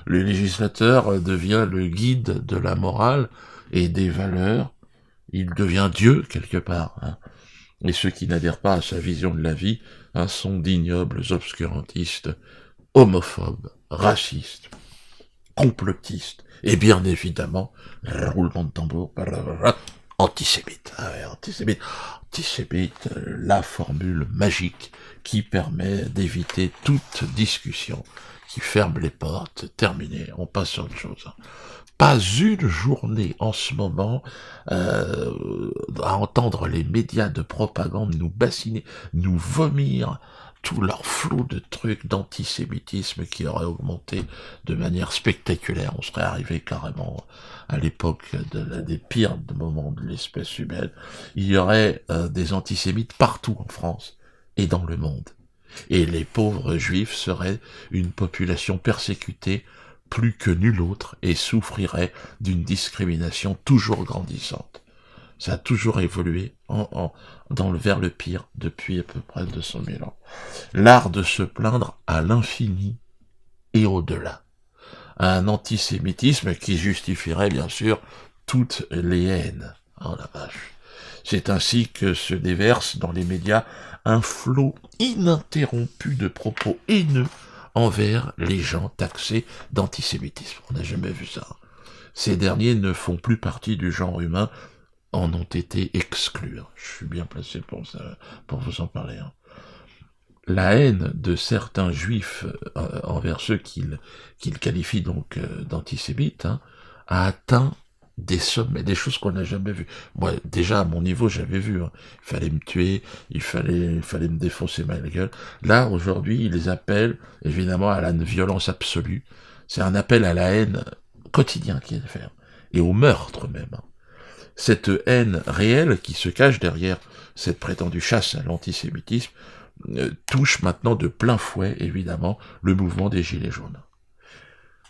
Le législateur devient le guide de la morale et des valeurs. Il devient Dieu, quelque part. Hein. Et ceux qui n'adhèrent pas à sa vision de la vie sont d'ignobles obscurantistes, homophobes, racistes, complotistes, et bien évidemment, roulement de tambour, antisémites. Ah ouais, antisémites. Antisémite, la formule magique qui permet d'éviter toute discussion, qui ferme les portes, terminé, on passe à autre chose. Pas une journée en ce moment à entendre les médias de propagande nous bassiner, nous vomir tout leur flot de trucs d'antisémitisme qui aurait augmenté de manière spectaculaire. On serait arrivé carrément à l'époque des pires moments de l'espèce humaine. Il y aurait des antisémites partout en France et dans le monde. Et les pauvres juifs seraient une population persécutée plus que nulle autre et souffrirait d'une discrimination toujours grandissante. Ça a toujours évolué vers le pire depuis à peu près 200 000 ans. L'art de se plaindre à l'infini et au-delà. Un antisémitisme qui justifierait bien sûr toutes les haines. Oh la vache. C'est ainsi que se déverse dans les médias un flot ininterrompu de propos haineux envers les gens taxés d'antisémitisme. On n'a jamais vu ça. Ces derniers ne font plus partie du genre humain, en ont été exclus. Je suis bien placé pour ça, pour vous en parler. La haine de certains juifs envers ceux qu'ils qualifient donc d'antisémites a atteint des sommets, des choses qu'on n'a jamais vues. Moi, déjà, à mon niveau, j'avais vu. Il fallait me tuer, il fallait me défoncer ma gueule. Là, aujourd'hui, ils les appellent, évidemment, à la violence absolue. C'est un appel à la haine quotidien qu'il y a à faire. Et au meurtre, même. Cette haine réelle qui se cache derrière cette prétendue chasse à l'antisémitisme touche maintenant de plein fouet, évidemment, le mouvement des Gilets jaunes.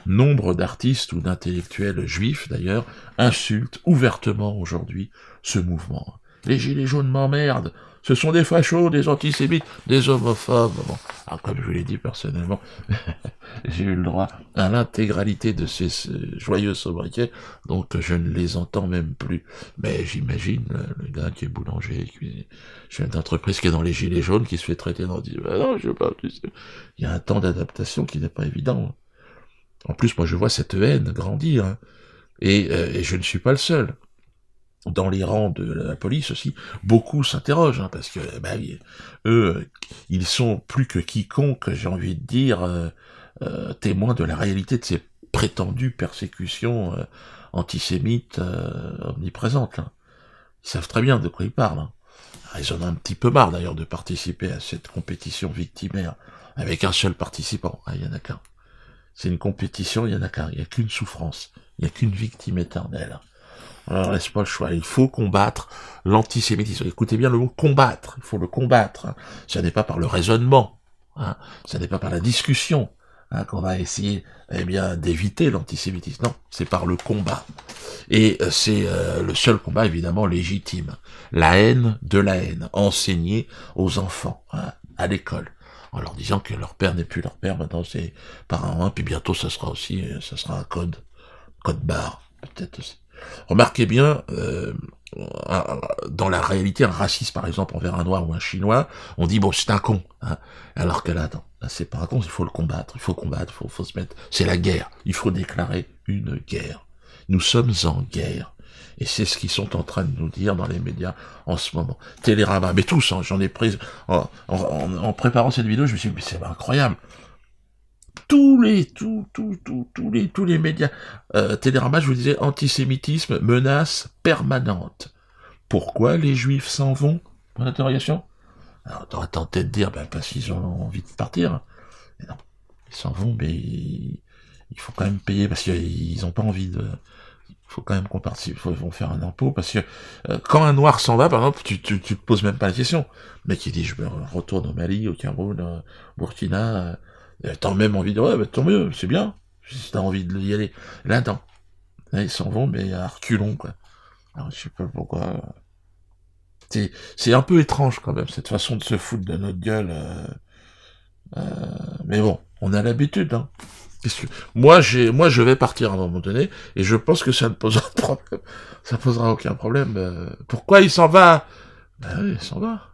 Nombre d'artistes ou d'intellectuels juifs, d'ailleurs, insultent ouvertement aujourd'hui ce mouvement. Les Gilets jaunes m'emmerdent, ce sont des fachos, des antisémites, des homophobes. Bon, alors comme je vous l'ai dit personnellement, j'ai eu le droit à l'intégralité de ces joyeux sobriquets, donc je ne les entends même plus. Mais j'imagine le gars qui est boulanger, chef d'entreprise qui est dans les Gilets jaunes, qui se fait traiter d'antisémite. Ah non, je veux pas, il y a un temps d'adaptation qui n'est pas évident. En plus, moi, je vois cette haine grandir, et je ne suis pas le seul. Dans les rangs de la police aussi, beaucoup s'interrogent, parce que eux, ils sont plus que quiconque, j'ai envie de dire, témoins de la réalité de ces prétendues persécutions antisémites omniprésentes. Là. Ils savent très bien de quoi ils parlent. Ils en ont un petit peu marre d'ailleurs de participer à cette compétition victimaire avec un seul participant. Il y en a qu'un. C'est une compétition, il y en a qu'un. Il n'y a qu'une souffrance. Il n'y a qu'une victime éternelle. Alors, laisse pas le choix. Il faut combattre l'antisémitisme. Écoutez bien le mot combattre. Il faut le combattre. Ça n'est pas par le raisonnement. Ça n'est pas par la discussion qu'on va essayer, d'éviter l'antisémitisme. Non, c'est par le combat. Et c'est le seul combat, évidemment, légitime. La haine de la haine. Enseignée aux enfants, à l'école. En leur disant que leur père n'est plus leur père, maintenant c'est parent 1, puis bientôt ça sera un code barre, peut-être aussi. Remarquez bien, dans la réalité, un raciste, par exemple, envers un noir ou un chinois, on dit, bon, c'est un con. Alors que là, attends, là, c'est pas un con, il faut le combattre, il faut se mettre... C'est la guerre, il faut déclarer une guerre. Nous sommes en guerre. Et c'est ce qu'ils sont en train de nous dire dans les médias en ce moment. Télérama, mais tous, j'en ai pris... En préparant cette vidéo, je me suis dit, mais c'est incroyable. Tous les médias. Télérama, je vous disais, antisémitisme, menace permanente. Pourquoi les juifs s'en vont? Point d'interrogation. Alors, t'aurais tenté de dire, parce qu'ils ont envie de partir. Mais non, ils s'en vont, mais il faut quand même payer, parce qu'ils n'ont pas envie de... Il faut quand même qu'on participe, ils vont faire un impôt, parce que quand un noir s'en va, par exemple, tu te poses même pas la question. Le mec, il dit, je me retourne au Mali, au Cameroun, Burkina... T'as même envie de dire, ouais, tant mieux, c'est bien, si t'as envie de y aller. Là, non. Là, ils s'en vont, mais à reculons, quoi. Alors, je sais pas pourquoi. C'est un peu étrange, quand même, cette façon de se foutre de notre gueule. Mais bon, on a l'habitude, Moi, je vais partir à un moment donné, et je pense que ça ne posera de problème. Ça posera aucun problème. Pourquoi il s'en va? Ben oui, il s'en va.